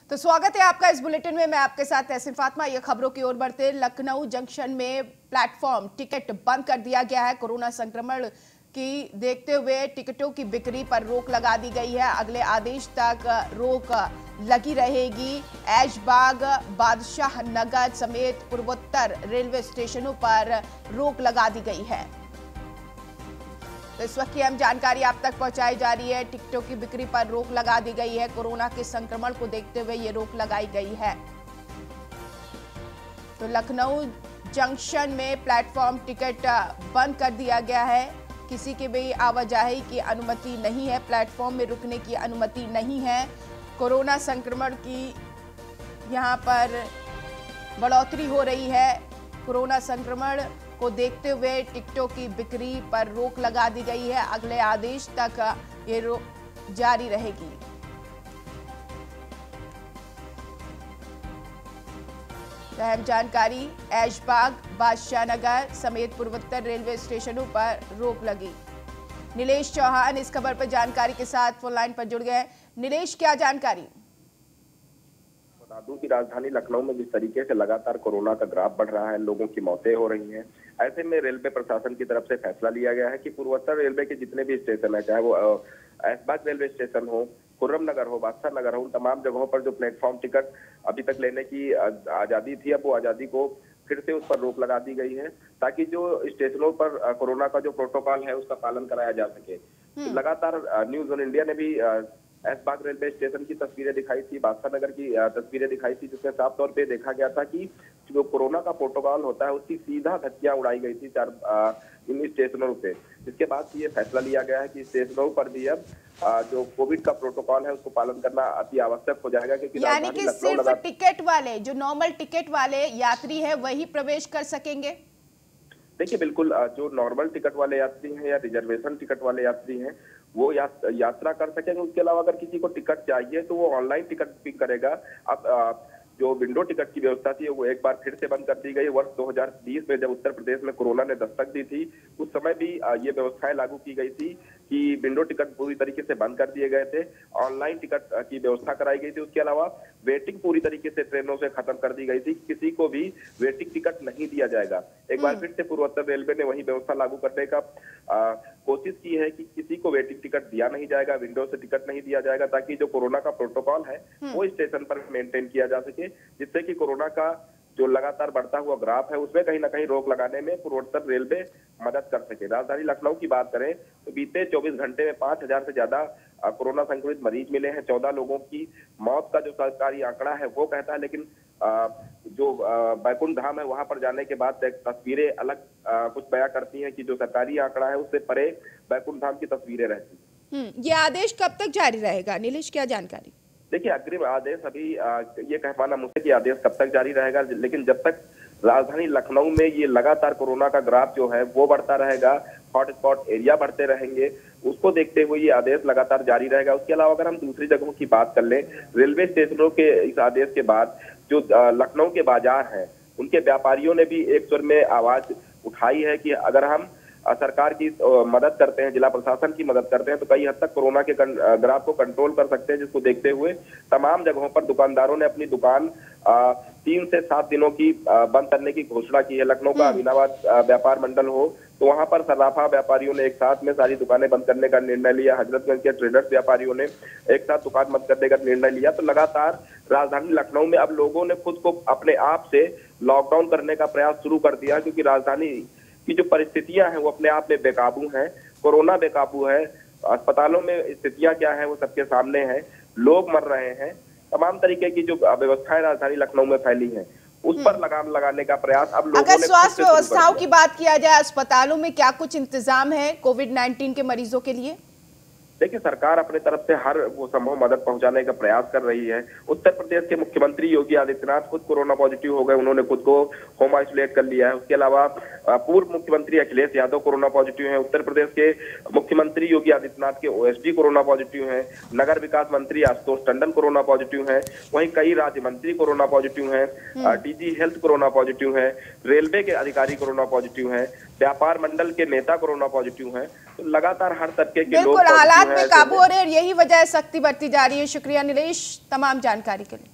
तो स्वागत है आपका इस बुलेटिन में। मैं आपके साथ तहसीन फातिमा। ये खबरों की ओर बढ़ते, लखनऊ जंक्शन में प्लेटफॉर्म टिकट बंद कर दिया गया है। कोरोना संक्रमण की देखते हुए टिकटों की बिक्री पर रोक लगा दी गई है। अगले आदेश तक रोक लगी रहेगी। ऐशबाग, बादशाह नगर समेत पूर्वोत्तर रेलवे स्टेशनों पर रोक लगा दी गई है। तो इस वक्त की अहम जानकारी आप तक पहुंचाई जा रही है। टिकटों की बिक्री पर रोक लगा दी गई है। कोरोना के संक्रमण को देखते हुए ये रोक लगाई गई है। तो लखनऊ जंक्शन में प्लेटफॉर्म टिकट बंद कर दिया गया है। किसी के भी आवाजाही की अनुमति नहीं है। प्लेटफॉर्म में रुकने की अनुमति नहीं है। कोरोना संक्रमण की यहां पर बढ़ोतरी हो रही है। कोरोना संक्रमण को देखते हुए टिकटों की बिक्री पर रोक लगा दी गई है। अगले आदेश तक ये रोक जारी रहेगी। अहम जानकारी, ऐशबाग, बादशाह नगर समेत पूर्वोत्तर रेलवे स्टेशनों पर रोक लगी। नीलेश चौहान इस खबर पर जानकारी के साथ फोन लाइन पर जुड़ गए। नीलेश, क्या जानकारी? बता दूं कि राजधानी लखनऊ में जिस तरीके से लगातार कोरोना का ग्राफ बढ़ रहा है, लोगों की मौतें हो रही हैं, ऐसे में रेलवे प्रशासन की तरफ से फैसला लिया गया है कि पूर्वोत्तर रेलवे के जितने भी स्टेशन है, चाहे वो ऐशबाग रेलवे स्टेशन हो, खुर्रम नगर हो, बादशाह नगर हो, उन तमाम जगहों पर जो प्लेटफॉर्म टिकट अभी तक लेने की आजादी थी, अब वो आजादी को फिर से उस पर रोक लगा दी गई है, ताकि जो स्टेशनों पर कोरोना का जो प्रोटोकॉल है उसका पालन कराया जा सके। तो लगातार न्यूज ऑन इंडिया ने भी ऐशबाग रेलवे स्टेशन की तस्वीरें दिखाई थी, बादशाह नगर की तस्वीरें दिखाई थी, जिसमें साफ तौर पे देखा गया था कि जो कोरोना का प्रोटोकॉल होता है उसकी सीधा धज्जियां उड़ाई गई थी इन स्टेशनों पे। इसके बाद ये फैसला लिया गया है कि स्टेशनों पर भी अब जो कोविड का प्रोटोकॉल है उसको पालन करना अति आवश्यक हो जाएगा, क्योंकि यानी कि सिर्फ टिकट वाले, जो नॉर्मल टिकट वाले यात्री है वही प्रवेश कर सकेंगे। देखिए, बिल्कुल जो नॉर्मल टिकट वाले यात्री हैं या रिजर्वेशन टिकट वाले यात्री हैं वो यात्रा कर सकेंगे। उसके अलावा अगर किसी को टिकट चाहिए तो वो ऑनलाइन टिकट बुकिंग करेगा। अब जो विंडो टिकट की व्यवस्था थी वो एक बार फिर से बंद कर दी गई। वर्ष 2020 में जब उत्तर प्रदेश में कोरोना ने दस्तक दी थी, उस समय भी ये व्यवस्थाएं लागू की गई थी कि विंडो टिकट पूरी तरीके से बंद कर दिए गए थे, ऑनलाइन टिकट की व्यवस्था कराई गई थी। उसके अलावा वेटिंग पूरी तरीके से ट्रेनों से खत्म कर दी गई थी, किसी को भी वेटिंग टिकट नहीं दिया जाएगा। एक बार फिर से पूर्वोत्तर रेलवे ने वही व्यवस्था लागू करने का कोशिश की है कि किसी को वेटिंग टिकट दिया नहीं जाएगा, विंडो से टिकट नहीं दिया जाएगा, ताकि जो कोरोना का प्रोटोकॉल है वो स्टेशन पर मेंटेन किया जा सके, जिससे कि कोरोना का जो लगातार बढ़ता हुआ ग्राफ है उसमें कहीं ना कहीं रोक लगाने में पूर्वोत्तर रेलवे मदद कर सके। राजधानी लखनऊ की बात करें तो बीते 24 घंटे में 5000 से ज्यादा कोरोना संक्रमित मरीज मिले हैं। 14 लोगों की मौत का जो सरकारी आंकड़ा है वो कहता है, लेकिन जो बैकुंठ धाम है वहां पर जाने के बाद तस्वीरें अलग कुछ बयां करती हैं कि जो सरकारी आंकड़ा है उससे परे बैकुंठ धाम की तस्वीरें रहती। ये आदेश कब तक जारी रहेगा नीलेश, क्या जानकारी? देखिए, अग्रिम आदेश अभी ये कह पाना मुश्किल कि आदेश कब तक जारी रहेगा, लेकिन जब तक राजधानी लखनऊ में ये लगातार कोरोना का ग्राफ जो है वो बढ़ता रहेगा, हॉटस्पॉट एरिया बढ़ते रहेंगे, उसको देखते हुए ये आदेश लगातार जारी रहेगा। उसके अलावा अगर हम दूसरी जगहों की बात कर लें, रेलवे स्टेशनों के इस आदेश के बाद जो लखनऊ के बाजार हैं उनके व्यापारियों ने भी एक स्वर में आवाज उठाई है कि अगर हम सरकार की मदद करते हैं, जिला प्रशासन की मदद करते हैं, तो कई हद तक कोरोना के ग्राफ को कंट्रोल कर सकते हैं। जिसको देखते हुए तमाम जगहों पर दुकानदारों ने अपनी दुकान 3 से 7 दिनों की बंद करने की घोषणा की है। लखनऊ का अमीनाबाद व्यापार मंडल हो तो वहां पर सर्राफा व्यापारियों ने एक साथ में सारी दुकानें बंद करने का निर्णय लिया। हजरतगंज के ट्रेडर्स व्यापारियों ने एक साथ दुकान बंद करने का निर्णय लिया। तो लगातार राजधानी लखनऊ में अब लोगों ने खुद को अपने आप से लॉकडाउन करने का प्रयास शुरू कर दिया, क्योंकि राजधानी की जो परिस्थितियां हैं वो अपने आप में बेकाबू हैं। कोरोना बेकाबू है, अस्पतालों में स्थितियां क्या है वो सबके सामने है, लोग मर रहे हैं, तमाम तरीके की जो व्यवस्थाएं राजधानी लखनऊ में फैली हैं उस पर लगाम लगाने का प्रयास अब लोगों ने। अगर स्वास्थ्य व्यवस्थाओं की बात किया जाए, अस्पतालों में क्या कुछ इंतजाम है कोविड-19 के मरीजों के लिए? देखिए, सरकार अपने तरफ से हर वो संभव मदद पहुंचाने का प्रयास कर रही है। उत्तर प्रदेश के मुख्यमंत्री योगी आदित्यनाथ खुद कोरोना पॉजिटिव हो गए, उन्होंने खुद को होम आइसोलेट कर लिया है। उसके अलावा पूर्व मुख्यमंत्री अखिलेश यादव कोरोना पॉजिटिव हैं। उत्तर प्रदेश के मुख्यमंत्री योगी आदित्यनाथ के ओएसडी कोरोना पॉजिटिव हैं। नगर विकास मंत्री आशुतोष टंडन कोरोना पॉजिटिव हैं। वहीं कई राज्य मंत्री कोरोना पॉजिटिव हैं। डीजी हेल्थ कोरोना पॉजिटिव है। रेलवे के अधिकारी कोरोना पॉजिटिव हैं। व्यापार मंडल के नेता कोरोना पॉजिटिव हैं। तो लगातार हर तबके के लोग बिल्कुल हालात में काबू हो रहे हैं, यही वजह सख्ती बढ़ती जा रही है। शुक्रिया नीलेश तमाम जानकारी के लिए।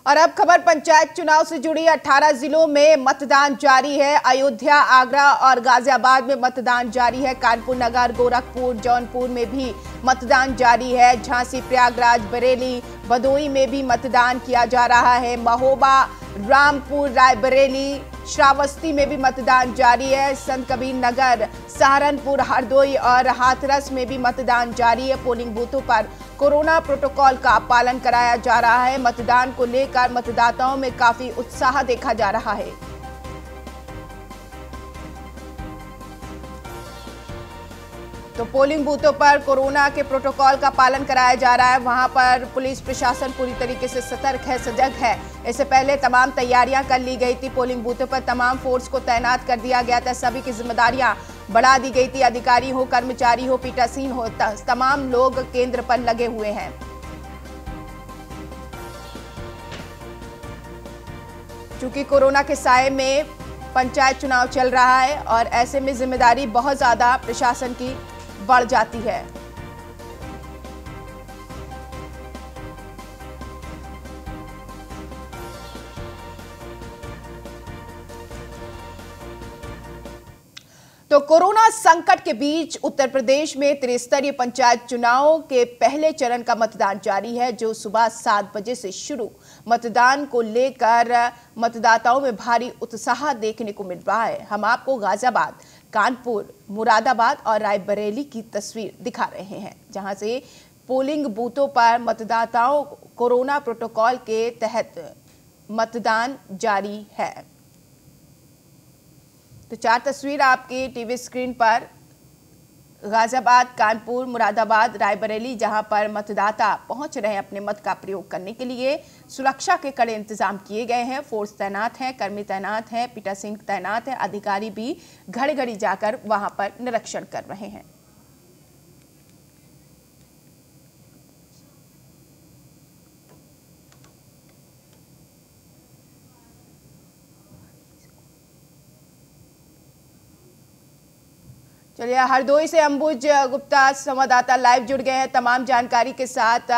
और अब खबर पंचायत चुनाव से जुड़ी 18 जिलों में मतदान जारी है। अयोध्या, आगरा और गाजियाबाद में मतदान जारी है। कानपुर नगर, गोरखपुर, जौनपुर में भी मतदान जारी है। झांसी, प्रयागराज, बरेली, भदोही में भी मतदान किया जा रहा है। महोबा, रामपुर, रायबरेली, श्रावस्ती में भी मतदान जारी है। संत कबीर नगर, सहारनपुर, हरदोई और हाथरस में भी मतदान जारी है। पोलिंग बूथों पर कोरोना प्रोटोकॉल का पालन कराया जा रहा है। मतदान को लेकर मतदाताओं में काफी उत्साह देखा जा रहा है। तो पोलिंग बूथों पर कोरोना के प्रोटोकॉल का पालन कराया जा रहा है। वहां पर पुलिस प्रशासन पूरी तरीके से सतर्क है, सजग है। इससे पहले तमाम तैयारियां कर ली गई थी। पोलिंग बूथों पर तमाम फोर्स को तैनात कर दिया गया था। सभी की जिम्मेदारियां बढ़ा दी गई थी। अधिकारी हो, कर्मचारी हो, पीठासीन हो, तमाम लोग केंद्र पर लगे हुए हैं। चूंकि कोरोना के साए में पंचायत चुनाव चल रहा है और ऐसे में जिम्मेदारी बहुत ज्यादा प्रशासन की बढ़ जाती है। तो कोरोना संकट के बीच उत्तर प्रदेश में त्रिस्तरीय पंचायत चुनाव के पहले चरण का मतदान जारी है, जो सुबह 7 बजे से शुरू। मतदान को लेकर मतदाताओं में भारी उत्साह देखने को मिल रहा है। हम आपको गाजियाबाद, कानपुर, मुरादाबाद और रायबरेली की तस्वीर दिखा रहे हैं, जहां से पोलिंग बूथों पर मतदाताओं कोरोना प्रोटोकॉल के तहत मतदान जारी है। तो 4 तस्वीर आपकी टीवी स्क्रीन पर। गाजियाबाद, कानपुर, मुरादाबाद, रायबरेली, जहां पर मतदाता पहुंच रहे हैं अपने मत का प्रयोग करने के लिए। सुरक्षा के कड़े इंतजाम किए गए हैं। फोर्स तैनात है, कर्मी तैनात है, पीठासीन तैनात है। अधिकारी भी घड़ी घड़ी जाकर वहां पर निरीक्षण कर रहे हैं। चलिए, हरदोई से अंबुज गुप्ता संवाददाता लाइव जुड़ गए हैं तमाम जानकारी के साथ।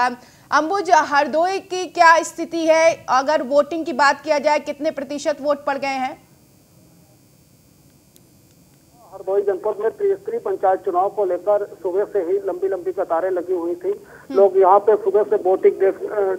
अंबुज, हरदोई की क्या स्थिति है? अगर वोटिंग की बात किया जाए, कितने प्रतिशत वोट पड़ गए हैं? हरदोई जनपद में त्रिस्तरीय पंचायत चुनाव को लेकर सुबह से ही लंबी लंबी कतारें लगी हुई थी। लोग यहाँ पे सुबह से वोटिंग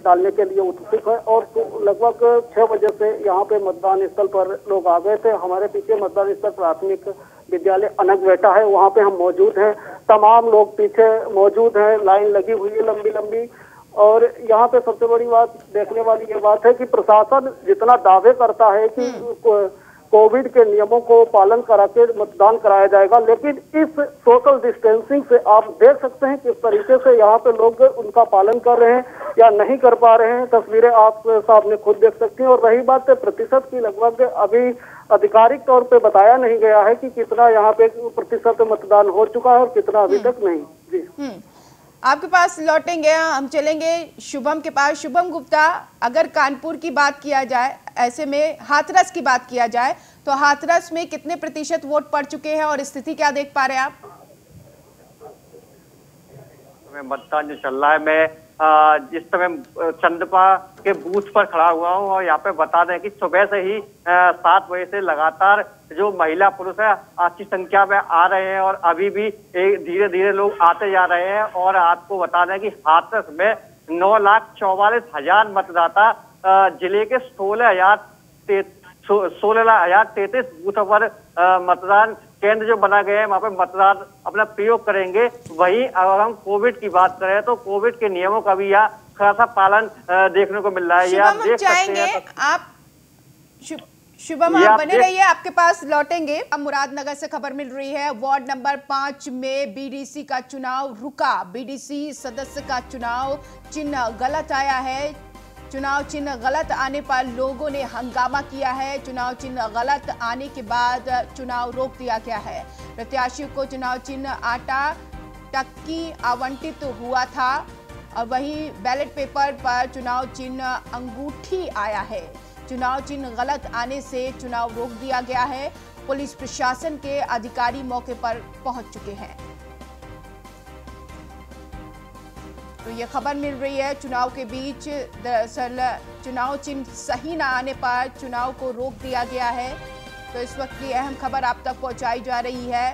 डालने के लिए उत्सुक है और लगभग 6 बजे से यहाँ पे मतदान स्थल पर लोग आ गए थे। हमारे पीछे मतदान स्थल प्राथमिक विद्यालय अनगवेटा है, वहाँ पे हम मौजूद हैं। तमाम लोग पीछे मौजूद हैं, लाइन लगी हुई है लंबी लंबी। और यहाँ पे सबसे बड़ी बात देखने वाली ये बात है कि प्रशासन जितना दावे करता है कि कोविड के नियमों को पालन करा के मतदान कराया जाएगा, लेकिन इस सोशल डिस्टेंसिंग से आप देख सकते हैं किस तरीके से यहाँ पे लोग उनका पालन कर रहे हैं या नहीं कर पा रहे हैं। तस्वीरें आप सामने खुद देख सकती हैं। और रही बात प्रतिशत की, लगभग अभी आधिकारिक तौर पे बताया नहीं गया है कि कितना यहाँ पे प्रतिशत मतदान हो चुका है और कितना अभी तक नहीं। जी, आपके पास लौटेंगे, हम चलेंगे शुभम के पास। शुभम गुप्ता, अगर कानपुर की बात किया जाए, ऐसे में हाथरस की बात किया जाए, तो हाथरस में कितने प्रतिशत वोट पड़ चुके हैं और स्थिति क्या देख पा रहे हैं आप? मतदान जो चल रहा है, मैं जिस समय चंदपा के बूथ पर खड़ा हुआ हूँ और यहाँ पे बता दें कि सुबह से ही 7 बजे से लगातार जो महिला पुरुष है अच्छी संख्या में आ रहे हैं और अभी भी धीरे धीरे लोग आते जा रहे हैं। और आपको बता दें कि हाथरस में 9,44,000 मतदाता जिले के 16,033 बूथों पर मतदान केंद्र जो बना गए हैं, वहाँ पे मतदान अपना प्रयोग करेंगे। वहीं अगर हम कोविड की बात करें तो कोविड के नियमों का भी यहाँ खासा पालन देखने को मिल रहा है। आप देख सकते हैं। आप शुभम, आप बने रहिए, आपके पास लौटेंगे। अब मुरादनगर से खबर मिल रही है, वार्ड नंबर 5 में बीडीसी का चुनाव रुका। बीडीसी सदस्य का चुनाव चिन्ह गलत आया है। चुनाव चिन्ह गलत आने पर लोगों ने हंगामा किया है। चुनाव चिन्ह गलत आने के बाद चुनाव रोक दिया गया है। प्रत्याशियों को चुनाव चिन्ह आटा टक्की आवंटित हुआ था और वहीं बैलेट पेपर पर चुनाव चिन्ह अंगूठी आया है। चुनाव चिन्ह गलत आने से चुनाव रोक दिया गया है। पुलिस प्रशासन के अधिकारी मौके पर पहुंच चुके हैं। तो ये खबर मिल रही है चुनाव के बीच। दरअसल चुनाव चिन्ह सही न आने पर चुनाव को रोक दिया गया है। तो इस वक्त की अहम खबर आप तक पहुंचाई जा रही है।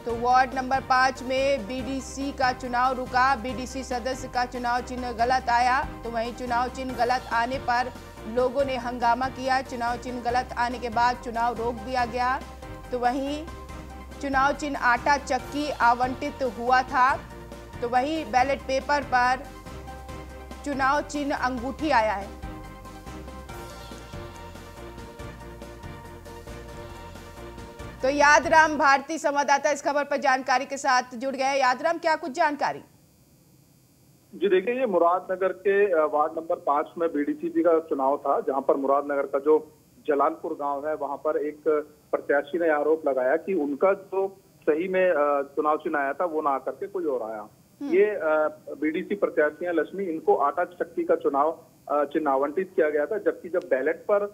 तो वार्ड नंबर 5 में बीडीसी का चुनाव रुका। बीडीसी सदस्य का चुनाव चिन्ह गलत आया। तो वहीं चुनाव चिन्ह गलत आने पर लोगों ने हंगामा किया। चुनाव चिन्ह गलत आने के बाद चुनाव रोक दिया गया। तो वहीं चुनाव चिन्ह आटा चक्की आवंटित हुआ था। तो वहीं बैलेट पेपर पर चुनाव चिन्ह अंगूठी आया है। तो यादराम भारती संवाददाता इस खबर पर जानकारी के साथ जुड़ गए। यादराम, क्या कुछ जानकारी? जी देखिए, ये मुरादनगर के वार्ड नंबर 5 में बीडीसी का चुनाव था, जहां पर मुरादनगर का जो जलालपुर गांव है वहां पर एक प्रत्याशी ने आरोप लगाया कि उनका जो सही में चुनाव चिन्ह आया था वो ना आकर के कोई और आया। ये बीडीसी प्रत्याशी हैं लक्ष्मी, इनको आटा चक्की का चुनाव चिन्ह आवंटित किया गया था, जबकि जब बैलेट पर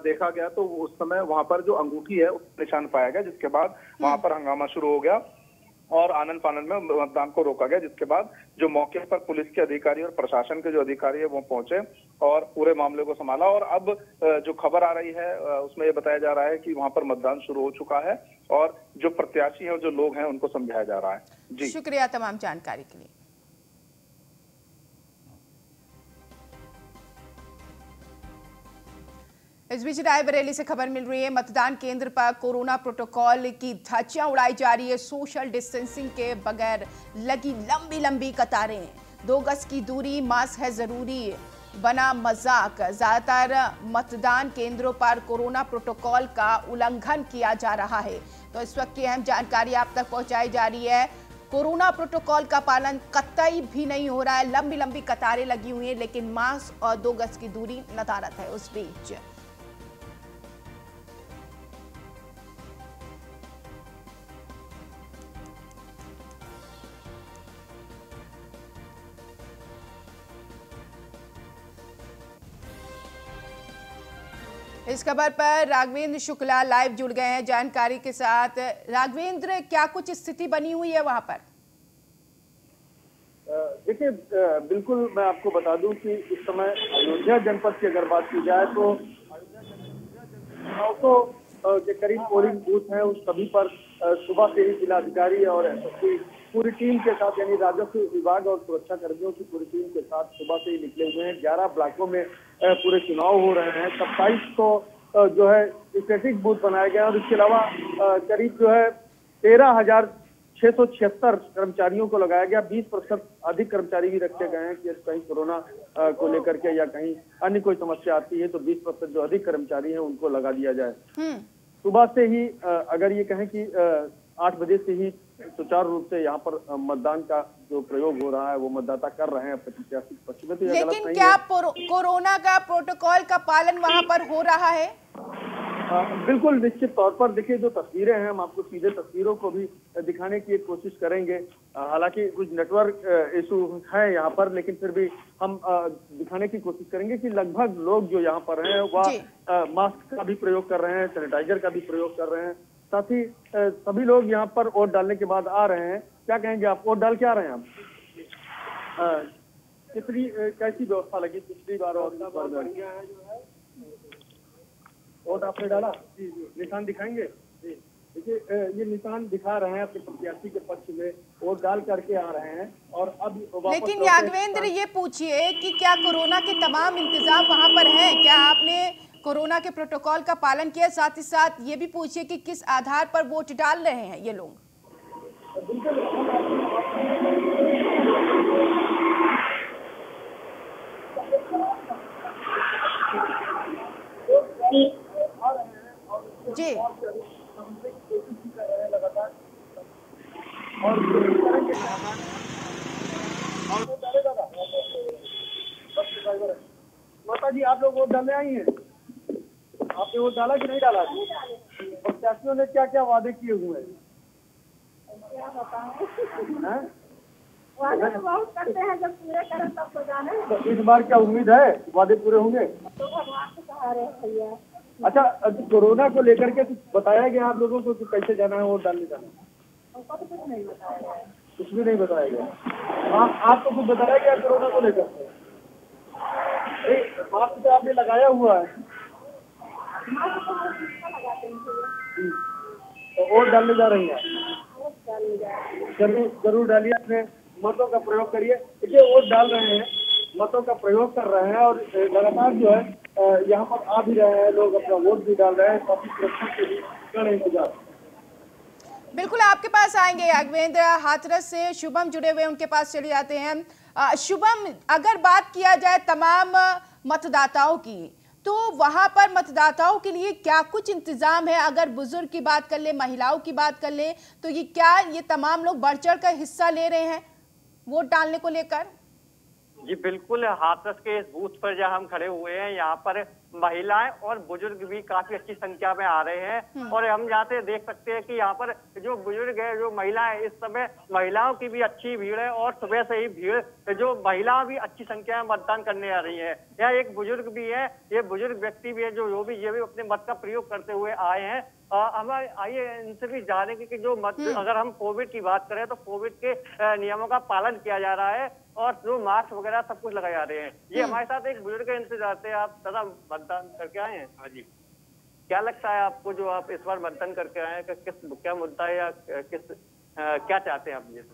देखा गया तो उस समय वहां पर जो अंगूठी है उसका निशान पाया गया, जिसके बाद वहां पर हंगामा शुरू हो गया और आनन फानन में मतदान को रोका गया। जिसके बाद जो मौके पर पुलिस के अधिकारी और प्रशासन के जो अधिकारी है वो पहुंचे और पूरे मामले को संभाला। और अब जो खबर आ रही है उसमें ये बताया जा रहा है कि वहां पर मतदान शुरू हो चुका है और जो प्रत्याशी है और जो लोग हैं उनको समझाया जा रहा है। जी शुक्रिया तमाम जानकारी के लिए। इस बीच रायबरेली से खबर मिल रही है। मतदान केंद्र पर कोरोना प्रोटोकॉल की धज्जियां उड़ाई जा रही है। सोशल डिस्टेंसिंग के बगैर लगी लंबी लंबी कतारें। 2 गज की दूरी, मास्क है जरूरी बना मजाक। ज्यादातर मतदान केंद्रों पर कोरोना प्रोटोकॉल का उल्लंघन किया जा रहा है। तो इस वक्त की अहम जानकारी आप तक पहुंचाई जा रही है। कोरोना प्रोटोकॉल का पालन कतई भी नहीं हो रहा है। लंबी लंबी कतारें लगी हुई हैं, लेकिन मास्क और 2 गज की दूरी नदारत है। उस बीच इस खबर पर राघवेंद्र शुक्ला लाइव जुड़ गए हैं जानकारी के साथ। राघवेंद्र, क्या कुछ स्थिति बनी हुई है वहां पर? देखिए, बिल्कुल मैं आपको बता दूं कि इस समय अयोध्या जनपद की अगर बात की जाए तो 900 के करीब पोलिंग बूथ हैं। उस सभी पर सुबह से ही जिलाधिकारी और एसएसपी पूरी टीम के साथ, यानी राजस्व विभाग और सुरक्षा कर्मियों की पूरी टीम के साथ सुबह से ही निकले हुए हैं। 11 ब्लॉकों में पूरे चुनाव हो रहे हैं। 27 को जो है स्टैटिक बूथ बनाया गया और इसके अलावा करीब जो है 13,676 कर्मचारियों को लगाया गया। 20% अधिक कर्मचारी भी रखे गए हैं कि कहीं कोरोना को लेकर के या कहीं अन्य कोई समस्या आती है तो 20% जो अधिक कर्मचारी हैं उनको लगा दिया जाए। सुबह से ही अगर ये कहें कि 8 बजे से ही सुचारू रूप से यहाँ पर मतदान का जो प्रयोग हो रहा है वो मतदाता कर रहे हैं प्रत्याशी पक्ष में। तो लेकिन क्या कोरोना का प्रोटोकॉल का पालन वहां पर हो रहा है? बिल्कुल निश्चित तौर पर। देखिए, जो तस्वीरें हैं हम आपको सीधे तस्वीरों को भी दिखाने की एक कोशिश करेंगे। हालांकि कुछ नेटवर्क इशू है यहाँ पर, लेकिन फिर भी हम दिखाने की कोशिश करेंगे कि लगभग लोग जो यहाँ पर हैं वह मास्क का भी प्रयोग कर रहे हैं, सैनिटाइजर का भी प्रयोग कर रहे हैं। साथ ही सभी लोग यहाँ पर वोट डालने के बाद आ रहे हैं। क्या कहेंगे आप, वोट डाल के आ रहे हैं आप? कितनी कैसी व्यवस्था लगी पिछली बार और इस बार? बढ़िया है जो है। वोट आपने डाला? जी जी। निशान दिखाएंगे? जी। देखिए, ये निशान दिखा रहे हैं अपने प्रत्याशी के पक्ष में, वोट डाल करके आ रहे हैं। और अब लेकिन यादवेंद्र, ये पूछिए कि क्या कोरोना के तमाम इंतजाम वहां पर हैं? क्या आपने कोरोना के प्रोटोकॉल का पालन किया? साथ ही साथ ये भी पूछिए कि किस आधार पर वोट डाल रहे हैं ये लोग? जी। माता जी, आप लोग वोट डालने आई हैं? आपने वोट डाला कि नहीं डाला? प्रत्याशियों ने क्या क्या वादे किए हुए हैं? वादे तो बहुत करते हैं, जब पूरे करें तब तो जाने। तो इस बार क्या उम्मीद है वादे पूरे होंगे? तो भगवान के सहारे भैया। अच्छा, कोरोना को लेकर के कुछ बताया गया आप लोगों को कि कैसे जाना है वोट डालने जाना? हमको तो कुछ नहीं बताया गया। कुछ भी नहीं बताया गया। आपको कुछ बताया गया कोरोना को लेकर? मास्क तो आपने लगाया हुआ है, मास्क तो हम किसका लगाते हैं? तो और डालने जा रही हैं? वो डाल जाए। जरूर डालिए, अपने मतों का प्रयोग करिए। देखिए वोट डाल रहे हैं, मतों का प्रयोग कर रहे हैं और लगातार जो है यहाँ पर आ भी रहे हैं लोग, अपना वोट भी डाल रहे हैं। काफी सुरक्षा के लिए कड़े इंतजार। बिल्कुल आपके पास आएंगे यागवेंद्र, हाथरस से शुभम जुड़े हुए, उनके पास चले जाते हैं। शुभम, अगर बात किया जाए तमाम मतदाताओं की, तो वहां पर मतदाताओं के लिए क्या कुछ इंतजाम है? अगर बुजुर्ग की बात कर ले, महिलाओं की बात कर ले, तो ये तमाम लोग बढ़ चढ़ कर हिस्सा ले रहे हैं वोट डालने को लेकर? जी बिल्कुल, हाथरस के इस बूथ पर जहां हम खड़े हुए हैं, यहाँ पर महिलाएं और बुजुर्ग भी काफी अच्छी संख्या में आ रहे हैं। और हम यहाँ से देख सकते हैं कि यहाँ पर जो बुजुर्ग है, जो महिलाएं, इस समय महिलाओं की भी अच्छी भीड़ है और सुबह से ही भीड़, जो महिलाएं भी अच्छी संख्या में मतदान करने आ रही है। यहाँ एक बुजुर्ग भी है, ये बुजुर्ग व्यक्ति भी है जो ये भी अपने मत का प्रयोग करते हुए आए हैं। हम आइए इनसे भी जानेंगे कि जो मत, अगर हम कोविड की बात करें तो कोविड के नियमों का पालन किया जा रहा है और जो मास्क वगैरह सब कुछ लगाए जा रहे हैं। ये हमारे साथ एक बुजुर्ग इंतजार से, आप सदा मतदान करके आए हैं? हाँ जी। क्या लगता है आपको, जो आप इस बार मतदान करके आए हैं, क्या मुद्दा है या क्या चाहते हैं आप? ये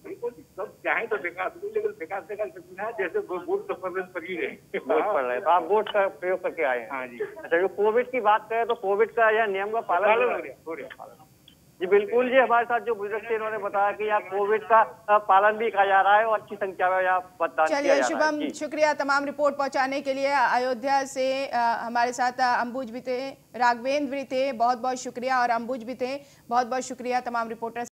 बिल्कुल सब चाहे तो विकास, लेकिन विकास का है जैसे वोट तो पर ही रहे, वोट पड़ रहे हैं, तो आप वोट का प्रयोग करके आए हैं? हाँ जी। अच्छा, जो कोविड की बात करें तो कोविड का यह नियम का पालन हो रहा है? जी बिल्कुल जी, हमारे साथ जो बुजुर्ग थे इन्होंने बताया कि यहाँ कोविड का पालन भी किया जा रहा है और अच्छी संख्या में यहाँ मतदान किया जा रहा है। चलिए शुभम, शुक्रिया तमाम रिपोर्ट पहुंचाने के लिए। अयोध्या से हमारे साथ अंबुज भी थे, राघवेंद्र भी थे, बहुत बहुत शुक्रिया, और अंबुज भी थे, बहुत बहुत शुक्रिया तमाम रिपोर्टर्स।